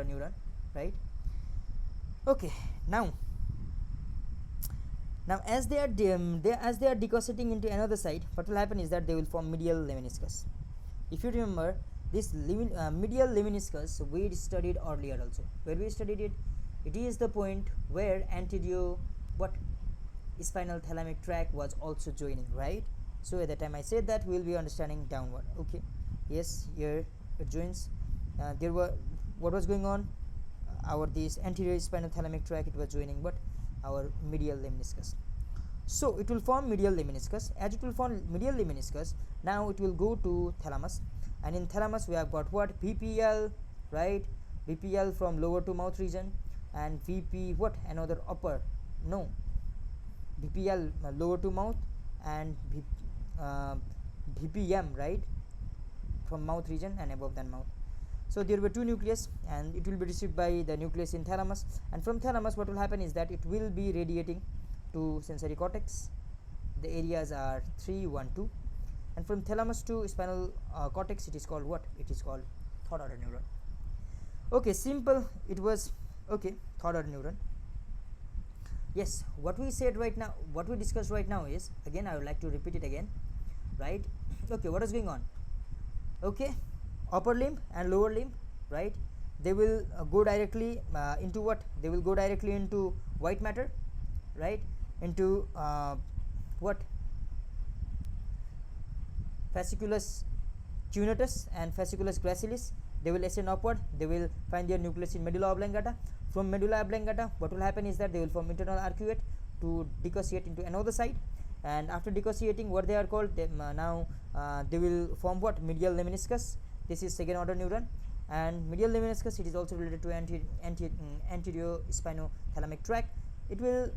neuron, right? Okay, now as they are dissociating into another side, what will happen is that they will form medial lemniscus. If you remember, this medial lemniscus we studied earlier also. Where we studied it? It is the point where anterior spinal thalamic tract was also joining, right? So at the time I said that we will be understanding downward. Okay, yes, here it joins. What was going on? Our this anterior spinal thalamic tract, it was joining our medial lemniscus. So it will form medial lemniscus. As it will form medial lemniscus, now it will go to thalamus, and in thalamus we have got VPL, right? VPL from lower to mouth region, and VP another upper, no, VPL lower to mouth, and VPM, right, from mouth region and above than mouth. So there were two nucleus, and it will be received by the nucleus in thalamus, and from thalamus what will happen is that it will be radiating to sensory cortex. The areas are 3, 1, 2, and from thalamus to spinal cortex, it is called it is called third order neuron. Okay, simple it was. Okay, third order neuron. Yes, what we said right now, what we discussed right now is, again I would like to repeat it again, right? Okay, what is going on? Okay, upper limb and lower limb, right, they will go directly into they will go directly into white matter, right, into Fasciculus cuneatus and Fasciculus gracilis. They will ascend upward, they will find their nucleus in medulla oblongata. From medulla oblongata, what will happen is that they will form internal arcuate to dissociate into another side, and after dissociating, what they are called, they will form medial lemniscus. This is second order neuron, and medial lemniscus, it is also related to anterior spinothalamic tract. It will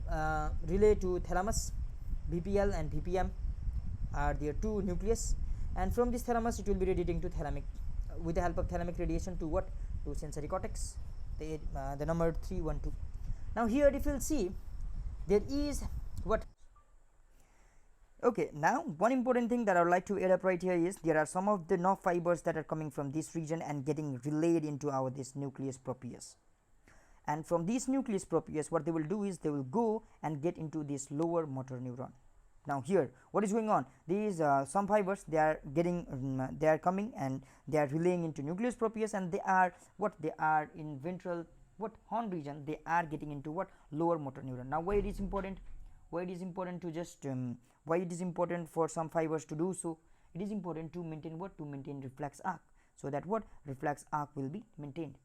relay to thalamus. VPL and VPM are their two nucleus, and from this thalamus it will be radiating to thalamic with the help of thalamic radiation to to sensory cortex, the number 3, 1, 2. Now here if you will see, there is okay, now one important thing that I would like to add up right here is, there are some of the nerve fibers that are coming from this region and getting relayed into our this nucleus proprius, and from this nucleus proprius what they will do is they will go and get into this lower motor neuron. Now here what is going on? These some fibers, they are getting they are coming and they are relaying into nucleus proprius, and they are they are in ventral horn region, they are getting into lower motor neuron. Now why it is important? Why it is important to just why it is important for some fibers to do so? It is important to maintain to maintain reflex arc, so that reflex arc will be maintained.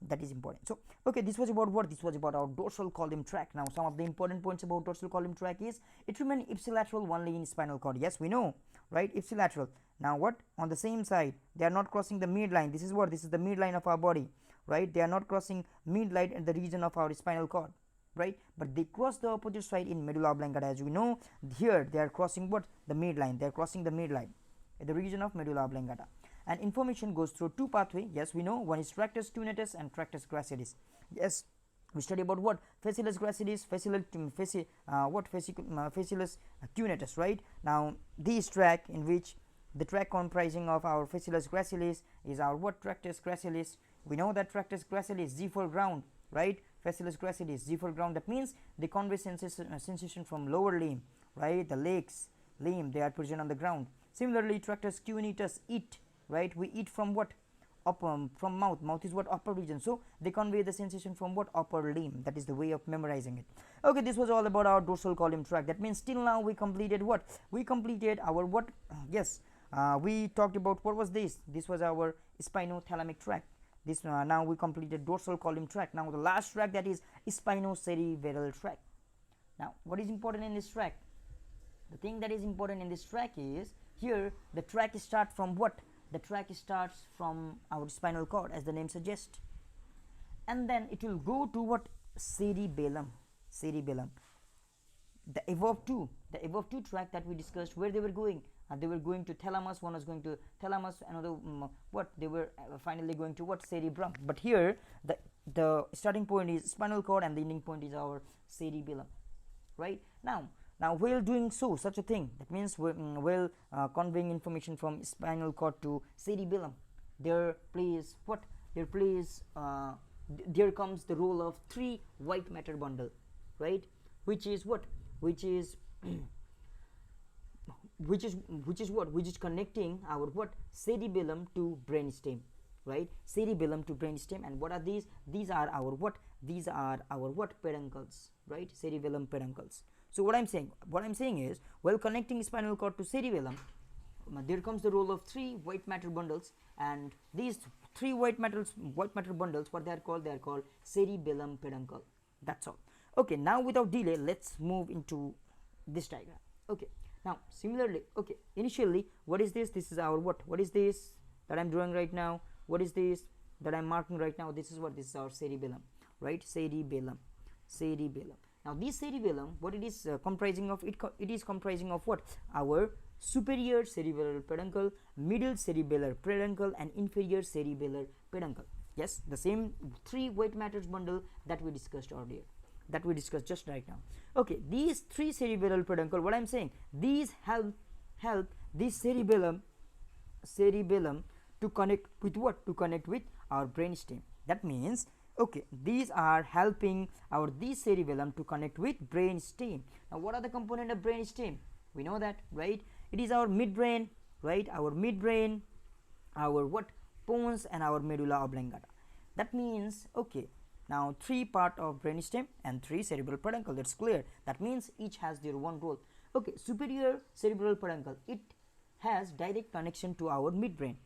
That is important. So okay, this was about this was about our dorsal column tract. Now some of the important points about dorsal column tract is, it remains ipsilateral only in spinal cord. Yes, we know, right? Ipsilateral. Now on the same side, they are not crossing the midline. This is this is the midline of our body, right? They are not crossing midline in the region of our spinal cord, right? But they cross the opposite side in medulla oblongata. As we know, here they are crossing the midline. They are crossing the midline in the region of medulla oblongata. And information goes through two pathways. Yes, we know, one is Tractus cuneatus and Tractus gracilis. Yes, we study about Fasciculus gracilis, Fasciculus cuneatus, right? Now this tract, in which the tract comprising of our Fasciculus gracilis is our Tractus gracilis. We know that Tractus gracilis G4 ground, right? Fasciculus gracilis G4 ground. That means they convey sensation from lower limb, right? The legs, limb, they are present on the ground. Similarly, Tractus cuneatus eat, right? We eat from from mouth. Mouth is upper region, so they convey the sensation from upper limb. That is the way of memorizing it. Okay, this was all about our dorsal column tract. That means till now we completed we completed our yes, we talked about what was this was our spinothalamic tract. This now we completed dorsal column tract. Now the last tract, that is Spinocerebral Tract. Now what is important in this tract? The thing that is important in this tract is, here the tract starts from what? The tract starts from our spinal cord, as the name suggests, and then it will go to what? Cerebellum. Cerebellum. The above two tract that we discussed, where they were going? They were going to thalamus. One was going to thalamus, another what? They were finally going to what? Cerebrum. But here the starting point is spinal cord and the ending point is our cerebellum, right? Now while doing such a thing, that means while conveying information from spinal cord to cerebellum, there comes the role of 3 white matter bundle, right? Which is what? Which is connecting our what? Cerebellum to brainstem, right? Cerebellum to brainstem. And what are these? These are our what? These are our what? Peduncles, right? Cerebellum peduncles. So what I'm saying is, while connecting spinal cord to cerebellum, there comes the role of 3 white matter bundles, and these 3 white matter bundles, what they are called? They are called cerebellum peduncle. That's all. Okay, now without delay, let's move into this diagram. Okay, now similarly, okay, initially, what is this? This is our what? What is this that I'm drawing right now? What is this that I'm marking right now? This is what? This is our cerebellum, right? Cerebellum. Now this cerebellum, what it is comprising of? It is comprising of what? Our superior cerebellar peduncle, middle cerebellar peduncle, and inferior cerebellar peduncle. Yes, the same 3 white matters bundle that we discussed earlier, that we discussed just right now. Okay, these 3 cerebellar peduncle, what I'm saying, these help this cerebellum to connect with what? To connect with our brainstem. That means, okay, these are helping this cerebellum to connect with brainstem. Now what are the component of brainstem? We know that, right? It is our midbrain, right? Our midbrain, our what? Pons, and our medulla oblongata. That means, okay, now 3 part of brainstem and 3 cerebral peduncle. That's clear. That means each has their one role. Okay, superior cerebral peduncle, it has direct connection to our midbrain.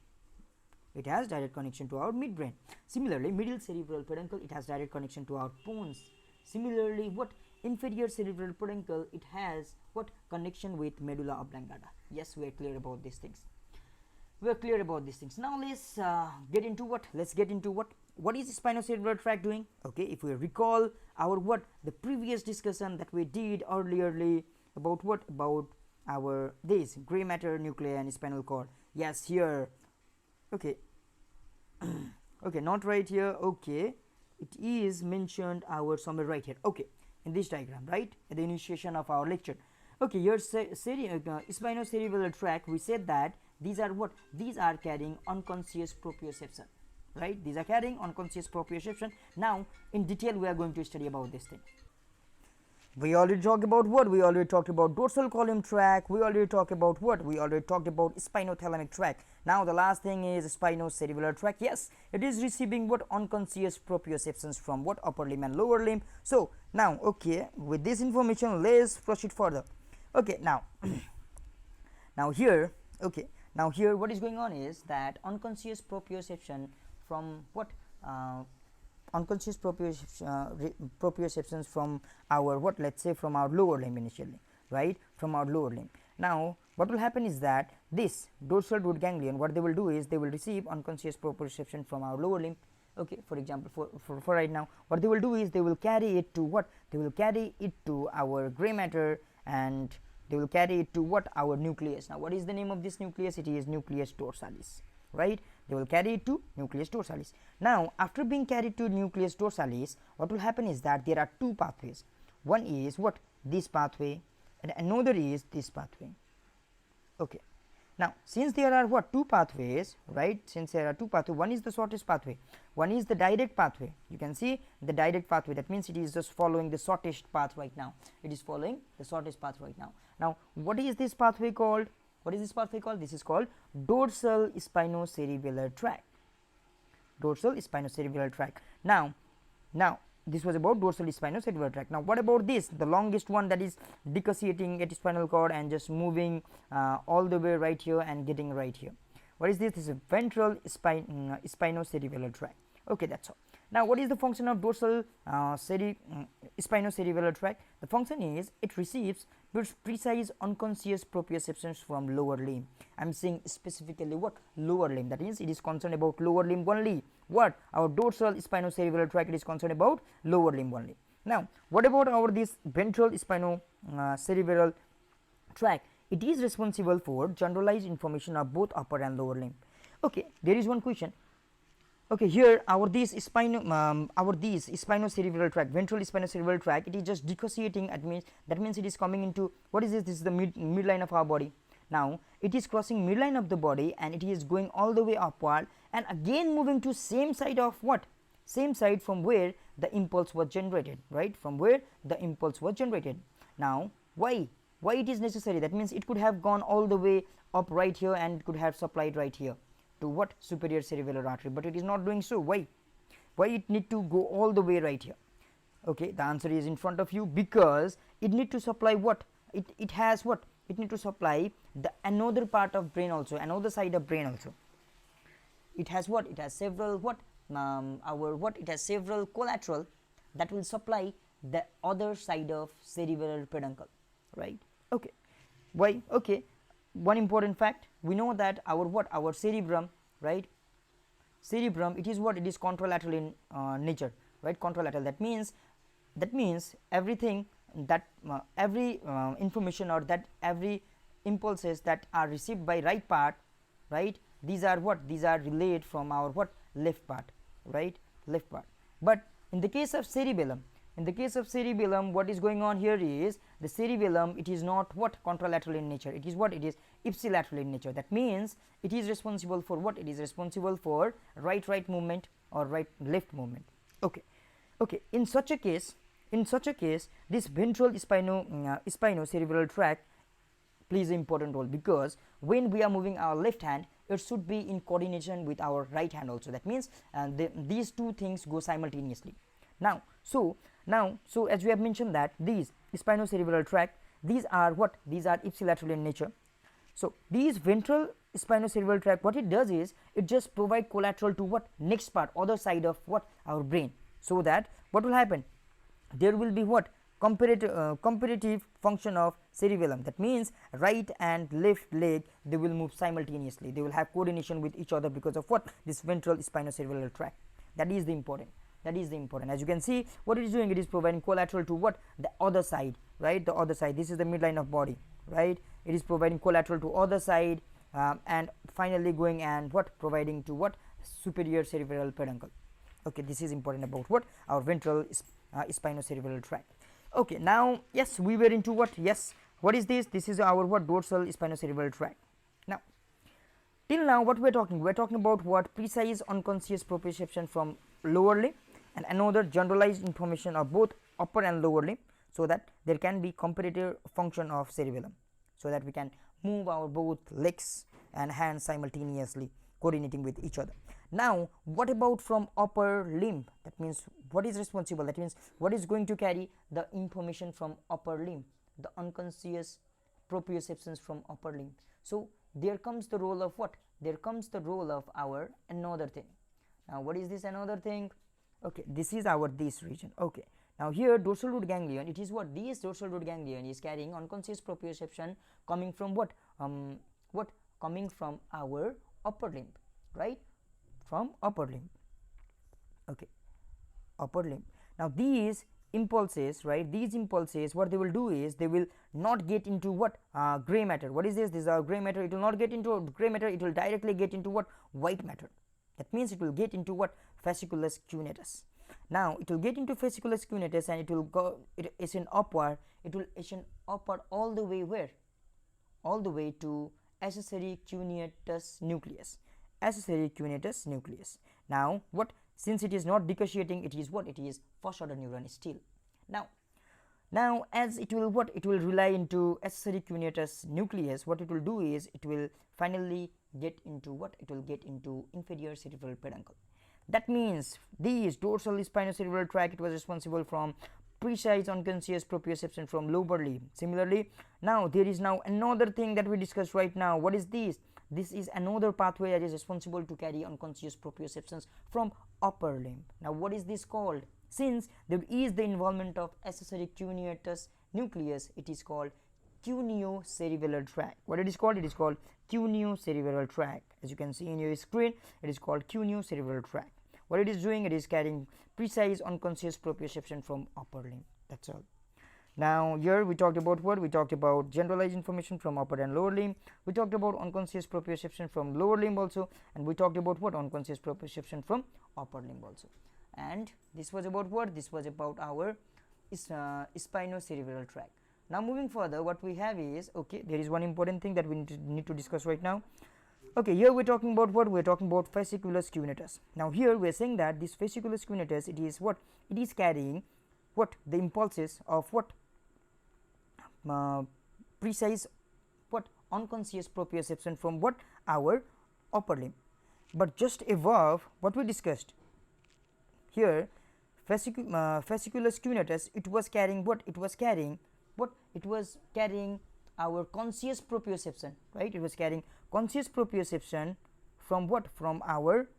Similarly, middle cerebral peduncle, it has direct connection to our pons. Similarly, what? Inferior cerebral peduncle, it has what? Connection with medulla oblongata. Yes, we are clear about these things. Now let's get into what? What is Spinocerebral Tract doing? Okay, if we recall our what? The previous discussion that we did earlierly about what? About our this gray matter nuclei and spinal cord. Yes, here. Okay. Okay, not right here. Okay, it is mentioned somewhere right here. Okay, in this diagram, right, at the initiation of our lecture. Okay, here Spinocerebral Tract, we said that these are what? These are carrying unconscious proprioception, right? These are carrying unconscious proprioception. Now in detail we are going to study about this thing. We already talked about what? We already talked about dorsal column tract. We already talked about what? We already talked about spinothalamic tract. Now the last thing is spinocerebellar tract. Yes, it is receiving what? Unconscious proprioceptions from what? Upper limb and lower limb. So now, okay, with this information, let's proceed further. Okay, now here, okay, now here what is going on is that unconscious proprioception from what? Unconscious proprioceptions from our what? Let's say from our lower limb initially, right? From our lower limb. Now what will happen is that this dorsal root ganglion, what they will do is they will receive unconscious proprioception from our lower limb. Okay, for example, for right now, what they will do is they will carry it to what? They will carry it to our gray matter, and they will carry it to what? Our nucleus. Now what is the name of this nucleus? It is Nucleus Dorsalis, right? They will carry it to Nucleus Dorsalis. Now after being carried to Nucleus Dorsalis, what will happen is that there are 2 pathways. One is what? This pathway, and another is this pathway. Okay, now since there are what? 2 pathways, right? Since there are 2 pathways, one is the shortest pathway, one is the direct pathway. You can see the direct pathway, that means it is just following the shortest path right now. It is following the shortest path right now. Now what is this pathway called? What is this pathway called? This is called Dorsal Spinocerebellar Tract. Dorsal Spinocerebellar Tract. Now this was about Dorsal Spinocerebellar Tract. Now what about this, the longest one, that is dissociating at spinal cord and just moving all the way right here and getting right here? What is this? This is a Ventral Spinocerebellar Tract. Okay, that's all. Now, what is the function of dorsal spinocerebellar tract? The function is it receives precise unconscious proprioceptions from lower limb. I am saying specifically what? Lower limb. That means it is concerned about lower limb only. What? Our dorsal spinocerebellar tract is concerned about lower limb only. Now, what about our this ventral spinocerebellar tract? It is responsible for generalized information of both upper and lower limb. Okay, there is one question. Okay, here our this spinocerebellar tract, ventral spinocerebellar tract, it is just dissociating. That means it is coming into, what is this? This is the midline of our body. Now it is crossing midline of the body and it is going all the way upward and again moving to same side of what? Same side from where the impulse was generated, right? From where the impulse was generated. Now why it is necessary? That means it could have gone all the way up right here and it could have supplied right here to what? Superior cerebellar artery, but it is not doing so. Why it need to go all the way right here? Okay, the answer is in front of you, because it need to supply what? It has what? It need to supply the another part of brain also, another side of brain also. It has what? It has several what? It has several collateral that will supply the other side of cerebral peduncle, right? Okay, why? Okay, one important fact, we know that our cerebrum, right? Cerebrum, it is what? It is contralateral in nature, right? Contralateral. That means everything that every information or that every impulses that are received by right part, right? These are what? These are relayed from our what? Left part, right? Left part. But in the case of cerebellum, what is going on here is the cerebellum, it is not what? Contralateral in nature. It is what? It is ipsilateral in nature. That means it is responsible for what? It is responsible for right movement or right left movement. Okay, okay. In such a case, this ventral spinocerebellar tract plays an important role, because when we are moving our left hand, it should be in coordination with our right hand also. That means these two things go simultaneously. Now, so as we have mentioned that these spinocerebellar tract, these are what? These are ipsilateral in nature. So these ventral spinocerebellar tract, what it does is it just provide collateral to what? Next part, other side of what? Our brain. So that what will happen? There will be what? Comparative function of cerebellum. That means right and left leg, they will move simultaneously. They will have coordination with each other because of what? This ventral spinocerebellar tract. That is the important. As you can see, what it is doing, it is providing collateral to what? The other side, right? The other side. This is the midline of body, right? It is providing collateral to other side and finally going and what? Providing to what? Superior cerebral peduncle. Okay, this is important about what? Our ventral spinocerebellar tract. Okay, now yes, we were into what? Yes, what is this? This is our what? Dorsal spinocerebellar tract. Now, till now what we are talking? We are talking about what? Precise unconscious proprioception from lower limb and another generalized information of both upper and lower limb, so that there can be comparative function of cerebellum, so that we can move our both legs and hands simultaneously, coordinating with each other. Now, what about from upper limb? That means what is responsible? That means what is going to carry the information from upper limb, the unconscious proprioceptions from upper limb. So there comes the role of what? There comes the role of our another thing. Now, what is this another thing? Okay, this is our this region. Okay, now here dorsal root ganglion, it is what? This dorsal root ganglion is carrying unconscious proprioception coming from what? Coming from our upper limb, right? From upper limb. Okay, upper limb. Now these impulses, right? These impulses, what they will do is they will not get into what? Gray matter. What is this? This is our gray matter. It will not get into gray matter. It will directly get into what? White matter. That means it will get into what? Fasciculus cuneatus. Now it will get into fasciculus cuneatus and it will go, it ascend upward. It will ascend upward all the way where? All the way to accessory cuneatus nucleus. Accessory cuneatus nucleus. Now what? Since it is not dissociating, it is what? It is first order neuron still. Now as it will what? It will rely into accessory cuneatus nucleus. What it will do is it will finally get into what? It will get into inferior cerebral peduncle. That means these dorsal spinocerebellar tract, it was responsible from precise unconscious proprioception from lower limb. Similarly, now there is now another thing that we discussed right now. What is this? this is another pathway that is responsible to carry unconscious proprioceptions from upper limb. Now what is this called? Since there is the involvement of accessory cuneatus nucleus, it is called Neocerebellar Tract. What it is called? It is called Neocerebellar Tract. As you can see in your screen, it is called Neocerebellar Tract. What it is doing, it is carrying precise unconscious proprioception from upper limb. That's all. Now here we talked about what? We talked about generalized information from upper and lower limb. We talked about unconscious proprioception from lower limb also, and we talked about what? Unconscious proprioception from upper limb also. And this was about what? This was about our Spinocerebral Tract. Now moving further, what we have is, okay, there is one important thing that we need to discuss right now. Okay, here we are talking about what? We are talking about fasciculus cuneatus. Now here we are saying that this fasciculus cuneatus, it is what? It is carrying what? The impulses of what? Precise what? Unconscious proprioception from what? Our upper limb. But just above what we discussed here, fasciculus cuneatus, it was carrying what? It was carrying what? It was carrying our conscious proprioception, right? It was carrying conscious proprioception from what? From our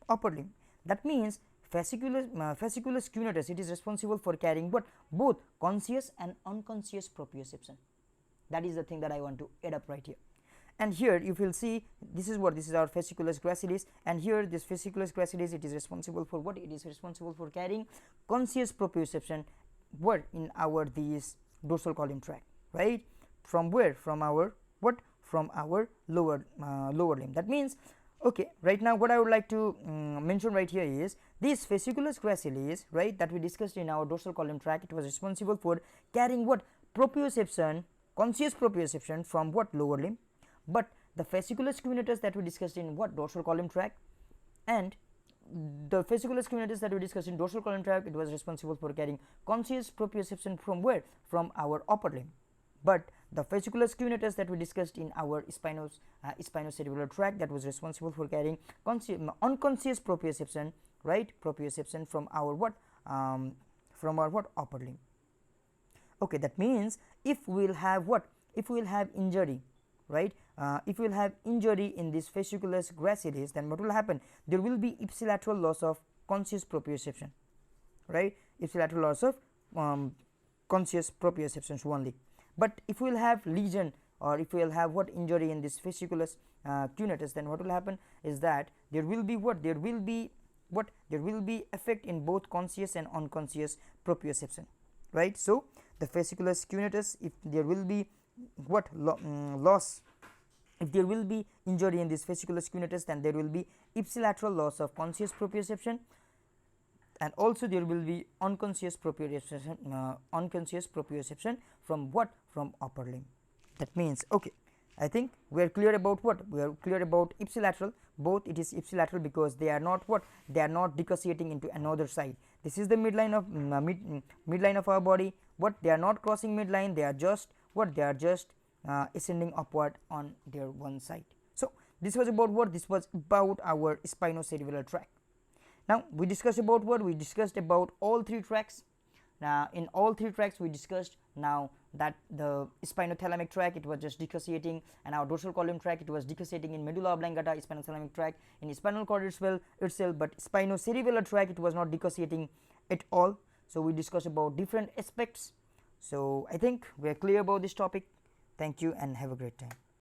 upper limb. That means fasciculus cuneatus, it is responsible for carrying what? Both conscious and unconscious proprioception. That is the thing that I want to add up right here. And here you will see, this is what? This is our Fasciculus Gracilis, and here this Fasciculus Gracilis, it is responsible for what? It is responsible for carrying conscious proprioception what? In our this dorsal column tract, right? From where? From our what? From our lower limb. That means, okay, right now what I would like to mention right here is this Fasciculus Gracilis, right, that we discussed in our dorsal column tract. It was responsible for carrying what? Proprioception, conscious proprioception from what? Lower limb. But the Fasciculus cuneatus that we discussed in what? Dorsal column tract, and the Fasciculus cuneatus that we discussed in dorsal column tract, it was responsible for carrying conscious proprioception from where? From our upper limb. But the Fasciculus cuneatus that we discussed in our Spinocerebral Tract, that was responsible for carrying unconscious proprioception, right? Proprioception from our what? From our what? Upper limb. Okay, that means if we will have what? If we will have injury, right? If we will have injury in this Fasciculus Gracilis, then what will happen? There will be ipsilateral loss of conscious proprioception, right? Ipsilateral loss of conscious proprioceptions only. But if we will have lesion, or if we will have what? Injury in this Fasciculus cuneatus, then what will happen is that there will be what? There will be what? There will be effect in both conscious and unconscious proprioception, right? So the Fasciculus cuneatus, if there will be what? Loss, if there will be injury in this Fasciculus cuneatus, then there will be ipsilateral loss of conscious proprioception, and also there will be unconscious proprioception from what? From upper limb. That means, okay, I think we are clear about what? We are clear about ipsilateral. Both it is ipsilateral because they are not what? They are not dissociating into another side. This is the midline of midline of our body. What? They are not crossing midline. They are just what? They are just ascending upward on their one side. So this was about what? This was about our Spinocerebral Tract. Now we discussed about what? We discussed about all three tracts. Now in all three tracts we discussed now that the Spinothalamic tract, it was just dissociating, and our dorsal column tract, it was dissociating in medulla oblongata, Spinothalamic tract in spinal cord itself, but Spinocerebellar tract, it was not dissociating at all. So we discussed about different aspects. So I think we are clear about this topic. Thank you and have a great time.